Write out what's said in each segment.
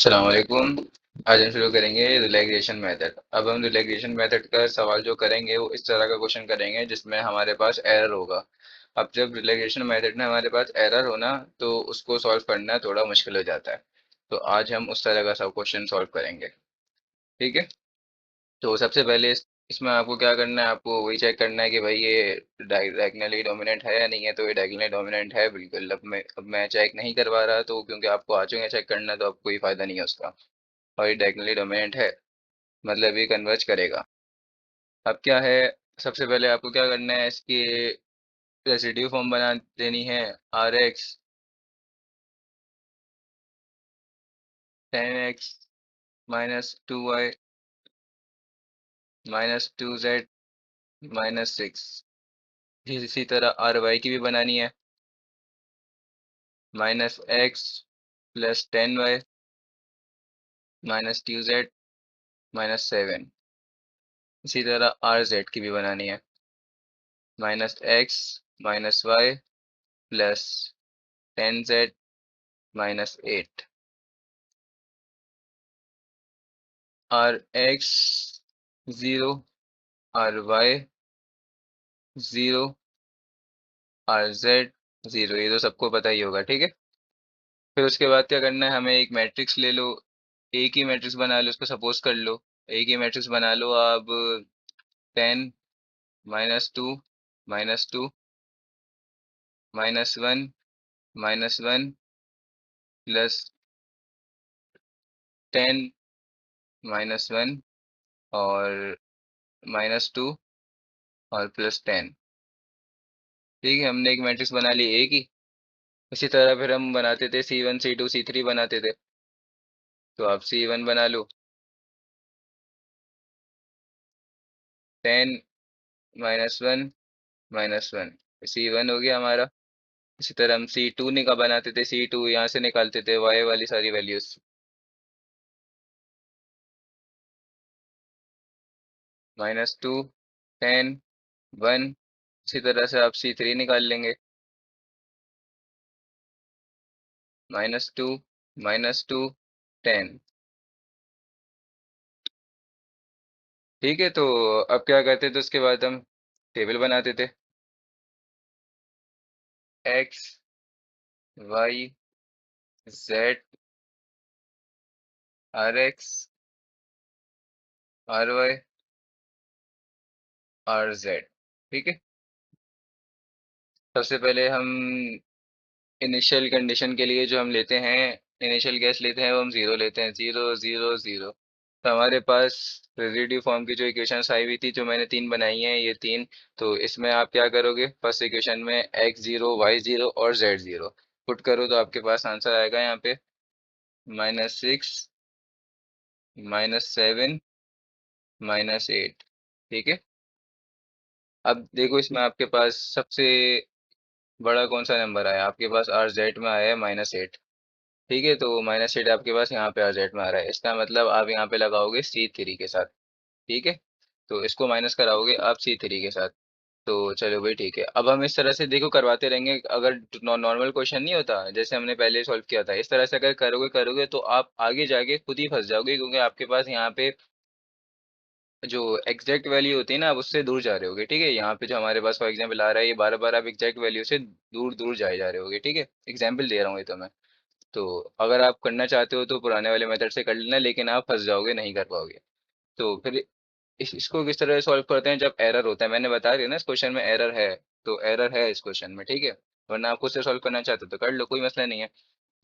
अस्सलाम वालेकुम। आज हम शुरू करेंगे रिलैक्सेशन मेथड। अब हम रिलैक्सेशन मेथड का सवाल जो करेंगे वो इस तरह का क्वेश्चन करेंगे जिसमें हमारे पास एरर होगा। अब जब रिलैक्सेशन मेथड में हमारे पास एरर होना तो उसको सॉल्व करना थोड़ा मुश्किल हो जाता है। तो आज हम उस तरह का सब क्वेश्चन सॉल्व करेंगे। ठीक है। तो सबसे पहले इसमें आपको क्या करना है, आपको वही चेक करना है कि भाई ये डायगोनली डोमिनेंट है या नहीं है। तो ये डायगोनली डोमिनेंट है बिल्कुल। अब मैं चेक नहीं करवा रहा तो क्योंकि आपको आ चुके हैं चेक करना, तो आपको कोई फायदा नहीं है उसका। और ये डायगोनली डोमिनेंट है मतलब ये कन्वर्ज करेगा। अब क्या है, सबसे पहले आपको क्या करना है, इसकी रेसिड्यू फॉर्म बना देनी है। R X 10x -2y -2z -6। इसी तरह आर वाई की भी बनानी है। -x +10y -2z -7। इसी तरह आर जेड की भी बनानी है। -x -y +10z -8। R X 0, R Y 0, R Z 0। ये तो सबको पता ही होगा। ठीक है। फिर उसके बाद क्या करना है, हमें एक मैट्रिक्स ले लो। एक ही मैट्रिक्स बना लो, उसको सपोज कर लो। एक ही मैट्रिक्स बना लो अब। 10 -2 -2 -1 -1 +10 -1 और -2 और +10। ठीक है, हमने एक मैट्रिक्स बना ली एक ही। इसी तरह फिर हम बनाते थे C1 C2 C3 बनाते थे। तो आप C1 बना लो। 10 -1 -1 C1 हो गया हमारा। इसी तरह हम C2 बनाते थे। C2 यहाँ से निकालते थे y वाली सारी वैल्यूज। -2 10 1। इसी तरह से आप C3 निकाल लेंगे। -2 -2 10। ठीक है। तो अब क्या करते थे, उसके बाद हम टेबल बनाते थे। x y z r x r y r z। ठीक है। सबसे पहले हम इनिशियल कंडीशन के लिए जो हम लेते हैं, इनिशियल गैस लेते हैं, वो हम जीरो लेते हैं। 0 0 0। तो हमारे पास रेसिड्यू फॉर्म की जो इक्वेशंस आई हुई थी, जो मैंने तीन बनाई हैं, ये तीन। तो इसमें आप क्या करोगे, फर्स्ट इक्वेशन में x0 y0 और z0 पुट करो तो आपके पास आंसर आएगा यहाँ पे -6 -7 -8। ठीक है। अब देखो इसमें आपके पास सबसे बड़ा कौन सा नंबर आया, आपके पास आर जेड में आया है -8। ठीक है। तो -8 आपके पास यहाँ पे आर जेड में आ रहा है। इसका मतलब आप यहाँ पे लगाओगे C3 के साथ। ठीक है। तो इसको माइनस कराओगे आप C3 के साथ। तो चलो भाई ठीक है। अब हम इस तरह से देखो करवाते रहेंगे। अगर नॉर्मल क्वेश्चन नहीं होता जैसे हमने पहले सॉल्व किया था, इस तरह से अगर करोगे करोगे तो आप आगे जाके खुद ही फंस जाओगे, क्योंकि आपके पास यहाँ पे जो एग्जैक्ट वैल्यू होती है ना, आप उससे दूर जा रहे होगे। ठीक है। यहाँ पे जो हमारे पास फॉर एग्जाम्पल आ रहा है, ये बार बार आप एग्जैक्ट वैल्यू से दूर दूर जाए जा रहे होगे। ठीक है। एग्जाम्पल दे रहा हूँ ये तो मैं। तो अगर आप करना चाहते हो तो पुराने वाले मेथड से कर लेना, लेकिन आप फंस जाओगे, नहीं कर पाओगे। तो फिर इसको किस तरह सॉल्व करते हैं जब एरर होता है। मैंने बता दिया ना इस क्वेश्चन में एरर है। तो एरर है इस क्वेश्चन में। ठीक है। वरना आप खुद से सॉल्व करना चाहते हो तो कर लो, कोई मसला नहीं है।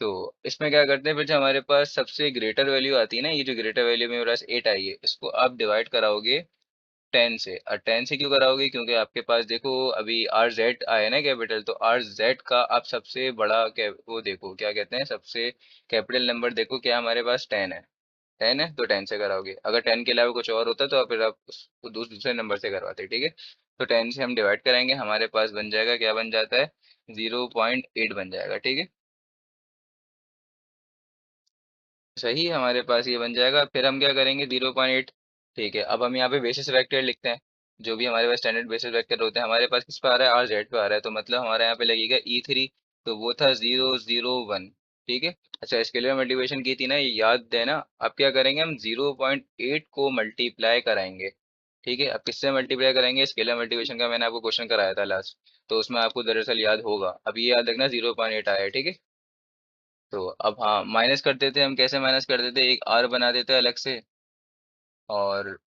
तो इसमें क्या करते हैं, फिर जो हमारे पास सबसे ग्रेटर वैल्यू आती है ना, ये जो ग्रेटर वैल्यू में मेरे पास 8 आई है, इसको आप डिवाइड कराओगे 10 से। और 10 से क्यों कराओगे, क्योंकि आपके पास देखो अभी आर जेड आया ना कैपिटल, तो आर जेड का आप सबसे बड़ा वो देखो क्या कहते हैं, सबसे कैपिटल नंबर देखो क्या हमारे पास 10 है। 10 है तो 10 से कराओगे। अगर 10 के अलावा कुछ और होता तो फिर आप उसको दूसरे नंबर से करवाते। ठीक है। तो 10 से हम डिवाइड कराएंगे, हमारे पास बन जाएगा, क्या बन जाता है, 0.8 बन जाएगा। ठीक है। सही है, हमारे पास ये बन जाएगा। फिर हम क्या करेंगे, 0.8। ठीक है। अब हम यहाँ पे बेसिस वेक्टर लिखते हैं। जो भी हमारे पास स्टैंडर्ड बेसिस वेक्टर होते हैं, हमारे पास किस पे आ रहा है, आर जेड पे आ रहा है। तो मतलब हमारे यहाँ पे लगेगा E3। तो वो था 0 0 1। ठीक है। अच्छा, स्केलर मल्टीप्लिकेशन की थी ना, ये याद है ना। अब क्या करेंगे, हम 0.8 को मल्टीप्लाई कराएंगे। ठीक है, अब किससे मल्टीप्लाई करेंगे, स्केलर मल्टीप्लिकेशन का मैंने आपको क्वेश्चन कराया था लास्ट, तो उसमें आपको दरअसल याद होगा। अब ये याद रखना 0.8 आया है, ठीक है। तो अब हाँ, माइनस करते थे हम, कैसे माइनस करते थे, एक आर बना देते अलग से, और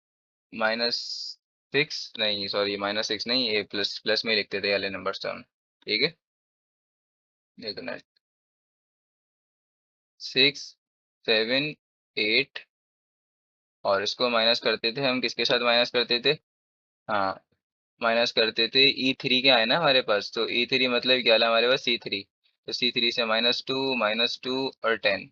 -6, नहीं सॉरी, -6 नहीं, ये प्लस प्लस में ही लिखते थे वाले नंबर्स तो हम। ठीक है, देखना, 6, 7, 8, और इसको माइनस करते थे हम, किसके साथ माइनस करते थे, हाँ, माइनस करते थे E3 क्या है ना हमारे पास, तो E3 मतलब क्या है हमारे पास, C3, तो C3 से -2 और 10।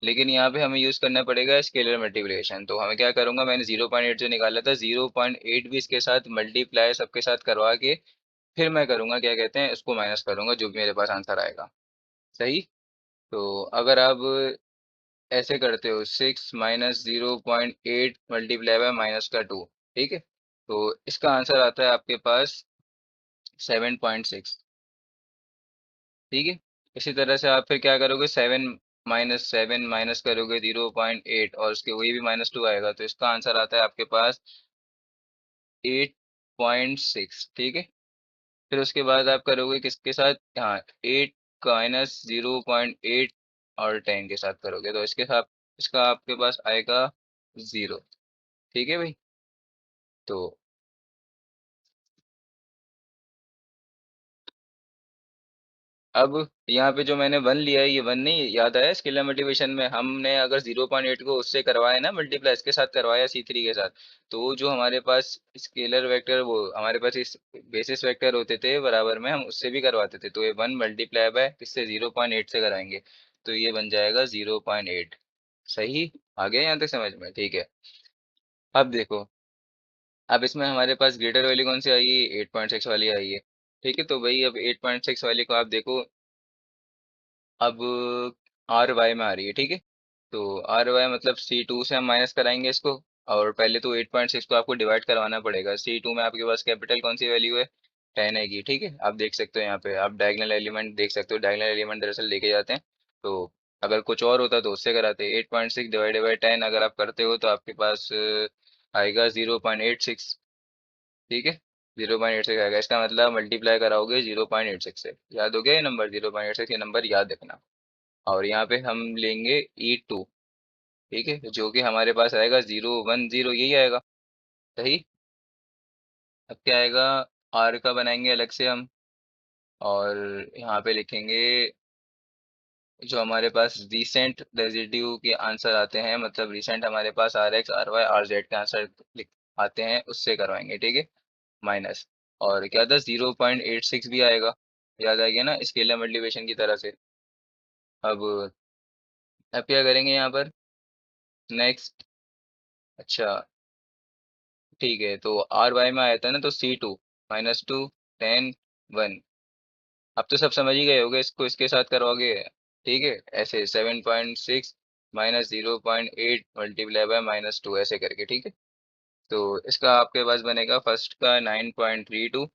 लेकिन यहाँ पे हमें यूज करना पड़ेगा स्केलर मल्टीप्लिकेशन, तो हमें क्या करूंगा, मैंने 0.8 जो निकाला था, 0.8 भी इसके साथ मल्टीप्लाई सबके साथ करवा के फिर मैं करूंगा क्या कहते हैं, उसको माइनस करूंगा जो भी मेरे पास आंसर आएगा। सही। तो अगर आप ऐसे करते हो, 6 - 0.8 मल्टीप्लाई बाय -2, ठीक है, तो इसका आंसर आता है आपके पास 7.6। ठीक है। इसी तरह से आप फिर क्या करोगे, 7 माइनस करोगे 0.8, और उसके वही भी -2 आएगा, तो इसका आंसर आता है आपके पास 8.6। ठीक है। फिर उसके बाद आप करोगे किसके साथ, हाँ, 8 -0.8 और 10 के साथ करोगे, तो इसके साथ इसका आपके पास आएगा 0। ठीक है भाई। तो अब यहाँ पे जो मैंने वन लिया है, ये वन नहीं याद आया, स्केलर मल्टीप्लिकेशन में हमने अगर 0.8 को उससे करवाया ना मल्टीप्लाई, इसके साथ करवाया C3 के साथ, तो जो हमारे पास स्केलर वेक्टर, वो हमारे पास इस बेसिस वेक्टर होते थे बराबर में, हम उससे भी करवाते थे, तो ये वन मल्टीप्लाई बाय किससे, 0.8 से कराएंगे, तो ये बन जाएगा 0.8। सही। आ गया यहाँ तक समझ में, ठीक है। अब देखो, अब इसमें हमारे पास ग्रेटर वैल्यू कौन सी आई है, 8.6 वाली आई है। ठीक है, तो भाई अब 8.6 वाली को आप देखो, अब RY में आ रही है, ठीक है। तो RY मतलब C2 से हम माइनस कराएंगे इसको, और पहले तो 8.6 को आपको डिवाइड करवाना पड़ेगा, C2 में आपके पास कैपिटल कौन सी वैल्यू है, 10 आएगी। ठीक है, आप देख सकते हो यहाँ पे, आप डायगोनल एलिमेंट देख सकते हो, डायगोनल एलिमेंट दरअसल लेके जाते हैं। तो अगर कुछ और होता तो उससे कराते, 8.6 डिवाइडेड बाई 10 अगर आप करते हो तो आपके पास आएगा 0.86। ठीक है, 0.86 आएगा, इसका मतलब मल्टीप्लाई कराओगे 0.86 से। याद हो गया ये नंबर, 0.86, ये नंबर याद रखना। और यहाँ पे हम लेंगे E2। ठीक है, जो कि हमारे पास आएगा 010, यही आएगा। सही। अब क्या आएगा, R का बनाएंगे अलग से हम, और यहाँ पे लिखेंगे जो हमारे पास रिसेंट रेजिड्यू के आंसर आते हैं, मतलब रिसेंट हमारे पास RX RY RZ के आंसर आते हैं, उससे करवाएंगे। ठीक है, माइनस, और क्या था, 0.86 भी आएगा। याद आ गया ना, स्केलर मल्टीप्लिकेशन की तरह से। अब अब क्या करेंगे यहाँ पर, नेक्स्ट। अच्छा, ठीक है, तो RY में आया था ना, तो C2 -2 10 1। अब तो सब समझ ही गए होगे, इसको इसके साथ करवाओगे। ठीक है, ऐसे 7.6 -0.8 मल्टीप्लाई बाय -2 ऐसे करके। ठीक है, तो इसका आपके पास बनेगा, फर्स्ट का 9.32,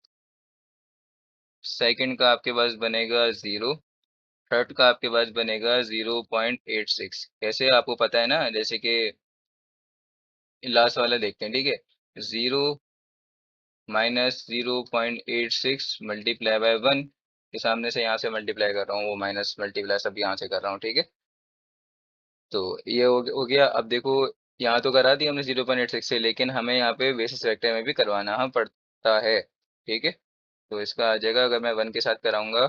सेकंड का आपके पास बनेगा 0, थर्ड का आपके पास बनेगा 0.86। कैसे, आपको पता है ना, जैसे कि लास्ट वाला देखते हैं। ठीक है, 0 -0.86 मल्टीप्लाई बाय 1 के सामने से यहाँ से मल्टीप्लाई कर रहा हूँ, वो माइनस मल्टीप्लाई सब यहाँ से कर रहा हूँ। ठीक है, तो ये हो गया। अब देखो, यहाँ तो करा दी हमने 0.86 से, लेकिन हमें यहाँ पे बेसिस वेक्टर में भी करवाना हम पड़ता है। ठीक है, तो इसका आ जाएगा, अगर मैं 1 के साथ कराऊंगा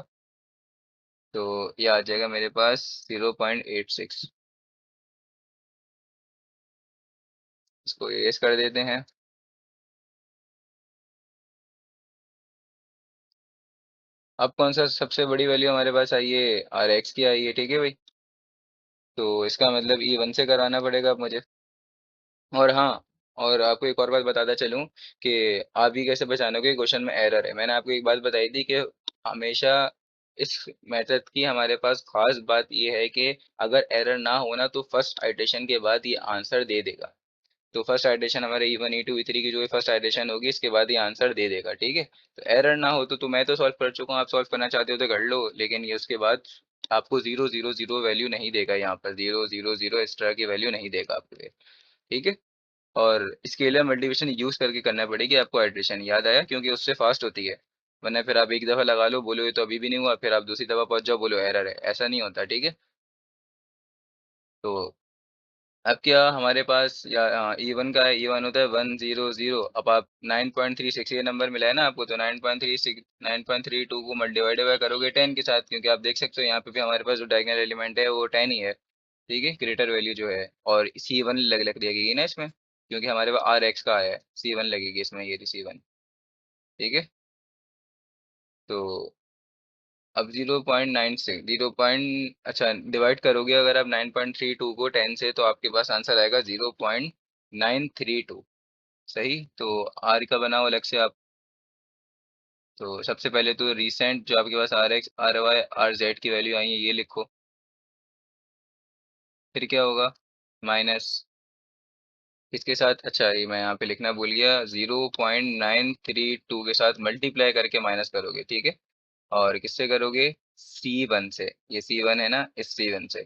तो ये आ जाएगा मेरे पास 0.86। इसको एस कर देते हैं। अब कौन सा सबसे बड़ी वैल्यू हमारे पास आई है, RX की आई है। ठीक है भाई, तो इसका मतलब E1 से कराना पड़ेगा अब मुझे। और हाँ, और आपको एक और बात बताता चलूँ कि आप भी कैसे पहचानोगे क्वेश्चन में एरर है। मैंने आपको एक बात बताई थी कि हमेशा इस मेथड की हमारे पास खास बात ये है कि अगर एरर ना होना तो फर्स्ट आइटेशन के बाद ये आंसर दे देगा। तो फर्स्ट आइटेशन हमारे E1 E2 E3 की जो भी फर्स्ट आइटेशन होगी, इसके बाद ये आंसर दे देगा। ठीक है, तो एरर ना हो तो मैं तो सॉल्व कर चुका हूँ, आप सॉल्व करना चाहते हो तो कर लो, लेकिन ये उसके बाद आपको 0 0 0 वैल्यू नहीं देगा, यहाँ पर 0 0 0 इस तरह की वैल्यू नहीं देगा आपको ये। ठीक है। और स्केलर मल्टीप्लिकेशन यूज करके करना पड़ेगी आपको एडिशन, याद आया, क्योंकि उससे फास्ट होती है। वरना फिर आप एक दफ़ा लगा लो, बोलो ये तो अभी भी नहीं हुआ, फिर आप दूसरी दफ़ा पहुंच जाओ, बोलो एरर है, ऐसा नहीं होता। ठीक है। तो अब क्या हमारे पास या E1 का है, E1 होता है 1 0 0। अब आप 9.36 ये नंबर मिला है ना आपको, तो 9.32 को डिवाइड करोगे 10 के साथ, क्योंकि आप देख सकते हो यहाँ पे भी हमारे पास जो डायगोनल एलिमेंट है वो 10 ही है। ठीक है, ग्रेटर वैल्यू जो है, और C1 लग लगेगी ना इसमें, क्योंकि हमारे पास RX का है, C1 लगेगी इसमें, ये रही C1। ठीक है। तो अब 0.96 अच्छा डिवाइड करोगे अगर आप 9.32 को 10 से, तो आपके पास आंसर आएगा 0.932। सही। तो आर का बनाओ अलग से आप। तो सबसे पहले तो रिसेंट जो आपके पास RX RY RZ की वैल्यू आई है ये लिखो। फिर क्या होगा, माइनस इसके साथ, अच्छा ये मैं यहाँ पे लिखना भूल गया, 0.932 के साथ मल्टीप्लाई करके माइनस करोगे। ठीक है। और किससे करोगे, C1 से, ये C1 है ना, इस C1 से।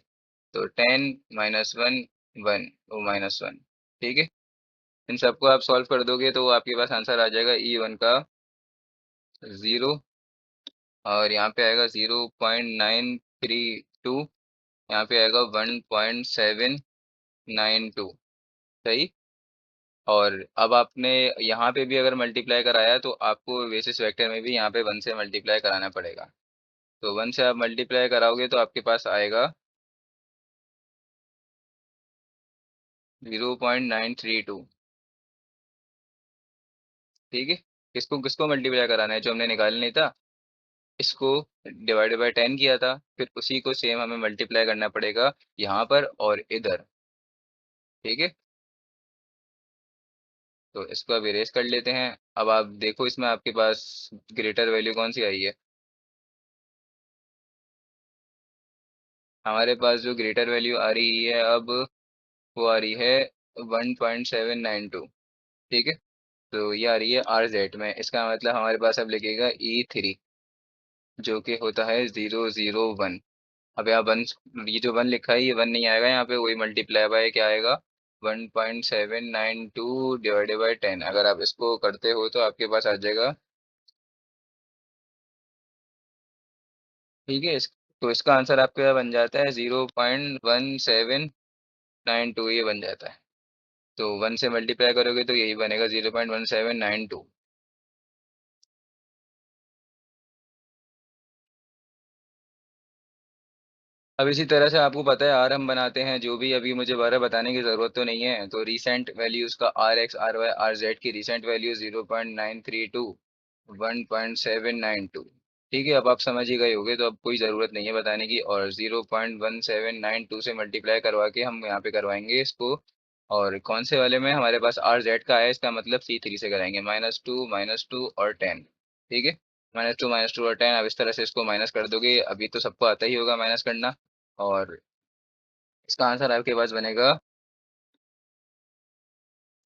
तो 10 - 1 1, वो -1। ठीक है। इन सबको आप सॉल्व कर दोगे तो आपके पास आंसर आ जाएगा E1 का 0, और यहाँ पे आएगा 0.932, यहाँ पे आएगा 1.792। सही। और अब आपने यहाँ पे भी अगर मल्टीप्लाई कराया तो आपको बेसिस वेक्टर में भी यहाँ पे 1 से मल्टीप्लाई कराना पड़ेगा। तो 1 से आप मल्टीप्लाई कराओगे तो आपके पास आएगा 0.932। ठीक है। किसको किसको मल्टीप्लाई कराना है, जो हमने निकाला नहीं था, इसको डिवाइडेड बाय 10 किया था, फिर उसी को सेम हमें मल्टीप्लाई करना पड़ेगा यहाँ पर और इधर। ठीक है। तो इसको अब इरेज कर लेते हैं। अब आप देखो इसमें आपके पास ग्रेटर वैल्यू कौन सी आई है। हमारे पास जो ग्रेटर वैल्यू आ रही है अब, वो आ रही है 1.792। ठीक है। तो ये आ रही है RZ में, इसका मतलब हमारे पास अब लिखेगा E3, जो कि होता है 0 0 1। अब यहाँ वन, ये जो वन लिखा है ये वन नहीं आएगा यहाँ पे, वही मल्टीप्लाई बाय क्या आएगा, 1.792 डिवाइडेड बाय 10। अगर आप इसको करते हो तो आपके पास आ जाएगा। ठीक है। तो इसका आंसर आपका बन जाता है 0.1792, ये बन जाता है। तो 1 से मल्टीप्लाई करोगे तो यही बनेगा 0.1792। अब इसी तरह से आपको पता है आर हम बनाते हैं जो भी, अभी मुझे बारह बताने की ज़रूरत तो नहीं है। तो रीसेंट वैल्यूज़ का RX RY RZ की रीसेंट वैल्यू 0.932, 1.792। ठीक है। अब आप समझ ही गए होंगे, तो अब कोई ज़रूरत नहीं है बताने की। और 0.1792 से मल्टीप्लाई करवा के हम यहाँ पे करवाएंगे इसको। और कौन से वाले में हमारे पास RZ का है, इसका मतलब C3 से कराएंगे, -2 और 10। ठीक है। -2 और 10, अब इस तरह से इसको माइनस कर दोगे, अभी तो सबको आता ही होगा माइनस करना। और इसका आंसर आपके पास बनेगा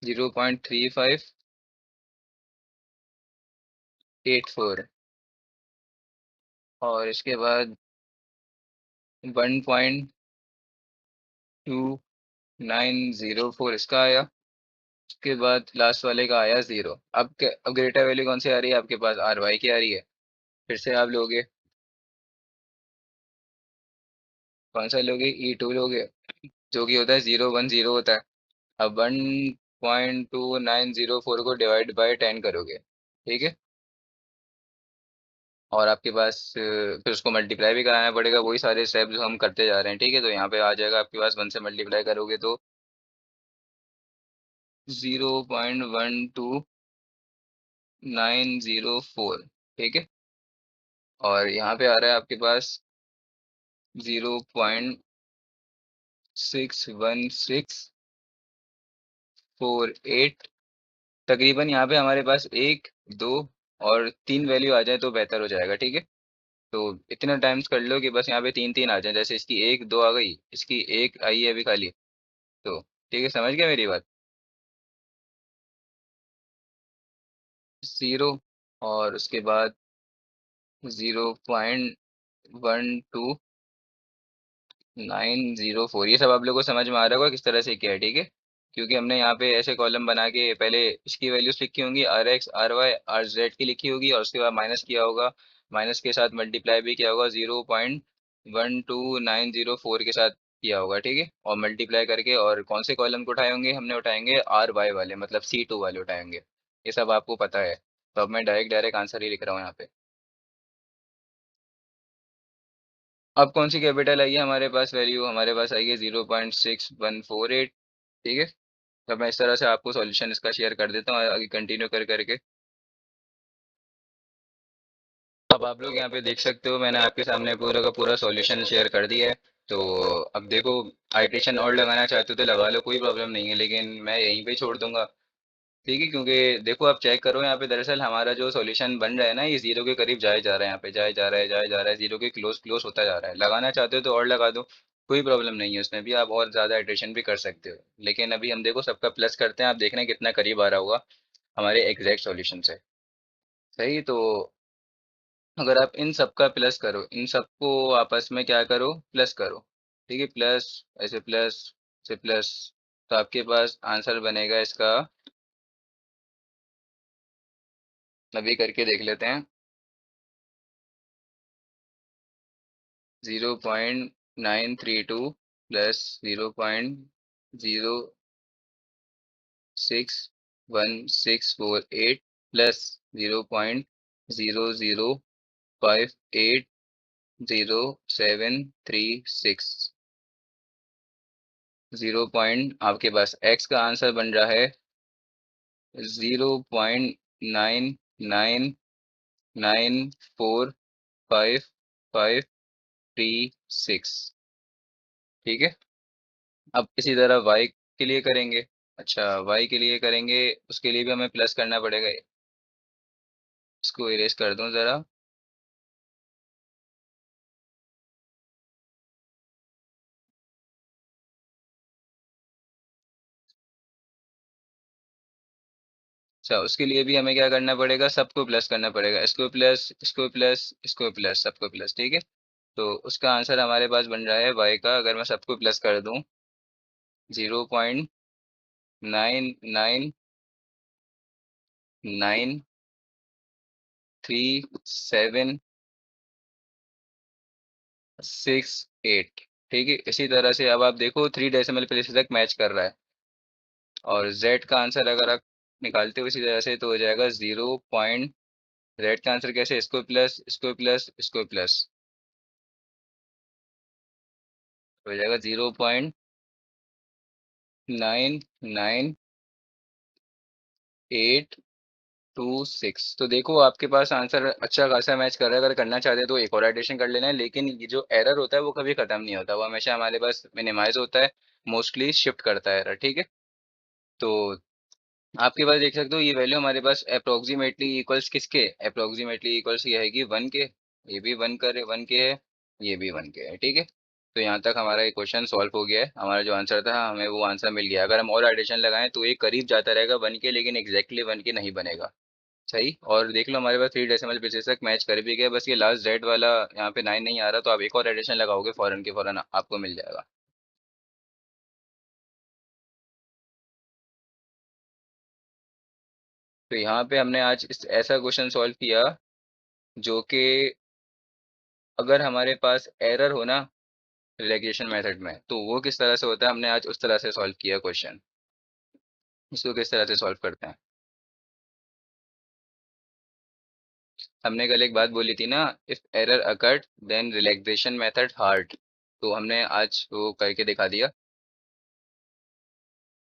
0.3584। और इसके बाद 1.2904 इसका आया। उसके बाद लास्ट वाले का आया 0। अब ग्रेटर वैल्यू कौन सी आ रही है आपके पास, RY की आ रही है। फिर से आप लोगे, कौन सा लोगे, E2 लोगे, जो कि होता है 0 1 0 होता है। अब 1.2904 को डिवाइड बाय 10 करोगे। ठीक है। और आपके पास फिर उसको मल्टीप्लाई भी कराना पड़ेगा, वही सारे स्टेप जो हम करते जा रहे हैं। ठीक है। तो यहाँ पे आ जाएगा आपके पास, 1 से मल्टीप्लाई करोगे तो 0.12904। ठीक है। और यहाँ पे आ रहा है आपके पास 0.61648। तकरीबन यहाँ पे हमारे पास एक, दो और तीन वैल्यू आ जाए तो बेहतर हो जाएगा। ठीक है। तो इतना टाइम्स कर लो कि बस यहाँ पे तीन तीन आ जाए, जैसे इसकी एक दो आ गई, इसकी एक आई है अभी खाली। तो ठीक है, समझ गया मेरी बात। 0, और उसके बाद 0.12, 904 ये सब आप लोगों को समझ में आ रहा होगा किस तरह से किया है, ठीक है। क्योंकि हमने यहाँ पे ऐसे कॉलम बना के पहले इसकी वैल्यूज लिखी होंगी, R X R Y R Z की लिखी होगी, और उसके बाद माइनस किया होगा, माइनस के साथ मल्टीप्लाई भी किया होगा 0.12904 के साथ किया होगा, ठीक है। और मल्टीप्लाई करके और कौन से कॉलम को उठाए होंगे, हमने उठाएंगे आर वाई वाले, मतलब C2 वाले उठाएंगे। ये सब आपको पता है, तो अब मैं डायरेक्ट डायरेक्ट आंसर ही लिख रहा हूँ यहाँ पे। अब कौन सी कैपिटल आई है हमारे पास, वैल्यू हमारे पास आई है 0.6148, ठीक है। तो मैं इस तरह से आपको सॉल्यूशन इसका शेयर कर देता हूँ आगे कंटिन्यू कर करके। अब आप लोग यहाँ पे देख सकते हो मैंने आपके सामने पूरा का पूरा सॉल्यूशन शेयर कर दिया है। तो अब देखो, आइट्रेशन और लगाना चाहते हो तो लगा लो, कोई प्रॉब्लम नहीं है, लेकिन मैं यहीं पे ही छोड़ दूंगा, ठीक है। क्योंकि देखो आप चेक करो यहाँ पे, दरअसल हमारा जो सॉल्यूशन बन रहा है ना, ये जीरो के करीब जाए जा रहा है, यहाँ पे जाए जा रहा है, जाए जा रहा है, जीरो के क्लोज क्लोज होता जा रहा है। लगाना चाहते हो तो और लगा दो, कोई प्रॉब्लम नहीं है, उसमें भी आप और ज़्यादा आइट्रेशन भी कर सकते हो। लेकिन अभी हम देखो सबका प्लस करते हैं, आप देखना कितना करीब आ रहा होगा हमारे एग्जैक्ट सॉल्यूशन से। सही तो, अगर आप इन सब का प्लस करो, इन सबको आपस में क्या करो, प्लस करो, ठीक है। प्लस, ऐसे प्लस, ऐसे प्लस, तो आपके पास आंसर बनेगा इसका, अभी करके देख लेते हैं। 0.932 प्लस 0.061648 प्लस 0.0058036, 0 आपके पास एक्स का आंसर बन रहा है 0.99955536, ठीक है। अब इसी तरह वाई के लिए करेंगे। अच्छा, वाई के लिए करेंगे, उसके लिए भी हमें प्लस करना पड़ेगा। इसको इरेज कर दूं ज़रा। अच्छा, उसके लिए भी हमें क्या करना पड़ेगा, सबको प्लस करना पड़ेगा, इसको प्लस, इसको प्लस, इसको प्लस, सबको प्लस, ठीक है। तो उसका आंसर हमारे पास बन रहा है वाई का, अगर मैं सबको प्लस कर दूं, 0.99936768, ठीक है। इसी तरह से अब आप देखो 3 डेसिमल प्लेस तक मैच कर रहा है। और जेड का आंसर अगर आप निकालते हो इसी तरह से तो हो जाएगा 0 जेड का आंसर कैसे, इसको प्लस, इसको प्लस, इसको प्लस, हो जाएगा 0.992826। तो देखो आपके पास आंसर अच्छा खासा मैच कर रहा है, अगर करना चाहते हैं तो एक और एडिशन कर लेना है, लेकिन ये जो एरर होता है वो कभी खत्म नहीं होता, वो हमेशा हमारे पास मिनिमाइज होता है, मोस्टली शिफ्ट करता है एरर, ठीक है। तो आपके पास देख सकते हो ये वैल्यू हमारे पास अप्रोक्सीमेटली इक्वल्स किसके, अप्रोक्सीमेटली इक्वल्स ये है कि 1 के, ये भी 1 के है, ये भी 1 के है, ठीक है। तो यहाँ तक हमारा ये क्वेश्चन सॉल्व हो गया है, हमारा जो आंसर था हमें वो आंसर मिल गया। अगर हम और एडिशन लगाएं तो ये करीब जाता रहेगा 1 के, लेकिन एग्जैक्टली 1 के नहीं बनेगा। सही, और देख लो हमारे पास 3 डेसिमल प्लेसेस तक मैच कर भी गया, बस ये लास्ट जेड वाला यहाँ पे 9 नहीं आ रहा, तो आप एक और एडिशन लगाओगे फौरन के फौरन आपको मिल जाएगा। तो यहाँ पे हमने आज ऐसा क्वेश्चन सॉल्व किया जो कि, अगर हमारे पास एरर हो ना रिलेगेशन मेथड में, तो वो किस तरह से होता है, हमने आज उस तरह से सॉल्व किया क्वेश्चन। इसको किस तरह से सॉल्व करते हैं, हमने कल एक बात बोली थी ना, if error occurred then relaxation method hard, तो हमने आज वो करके दिखा दिया।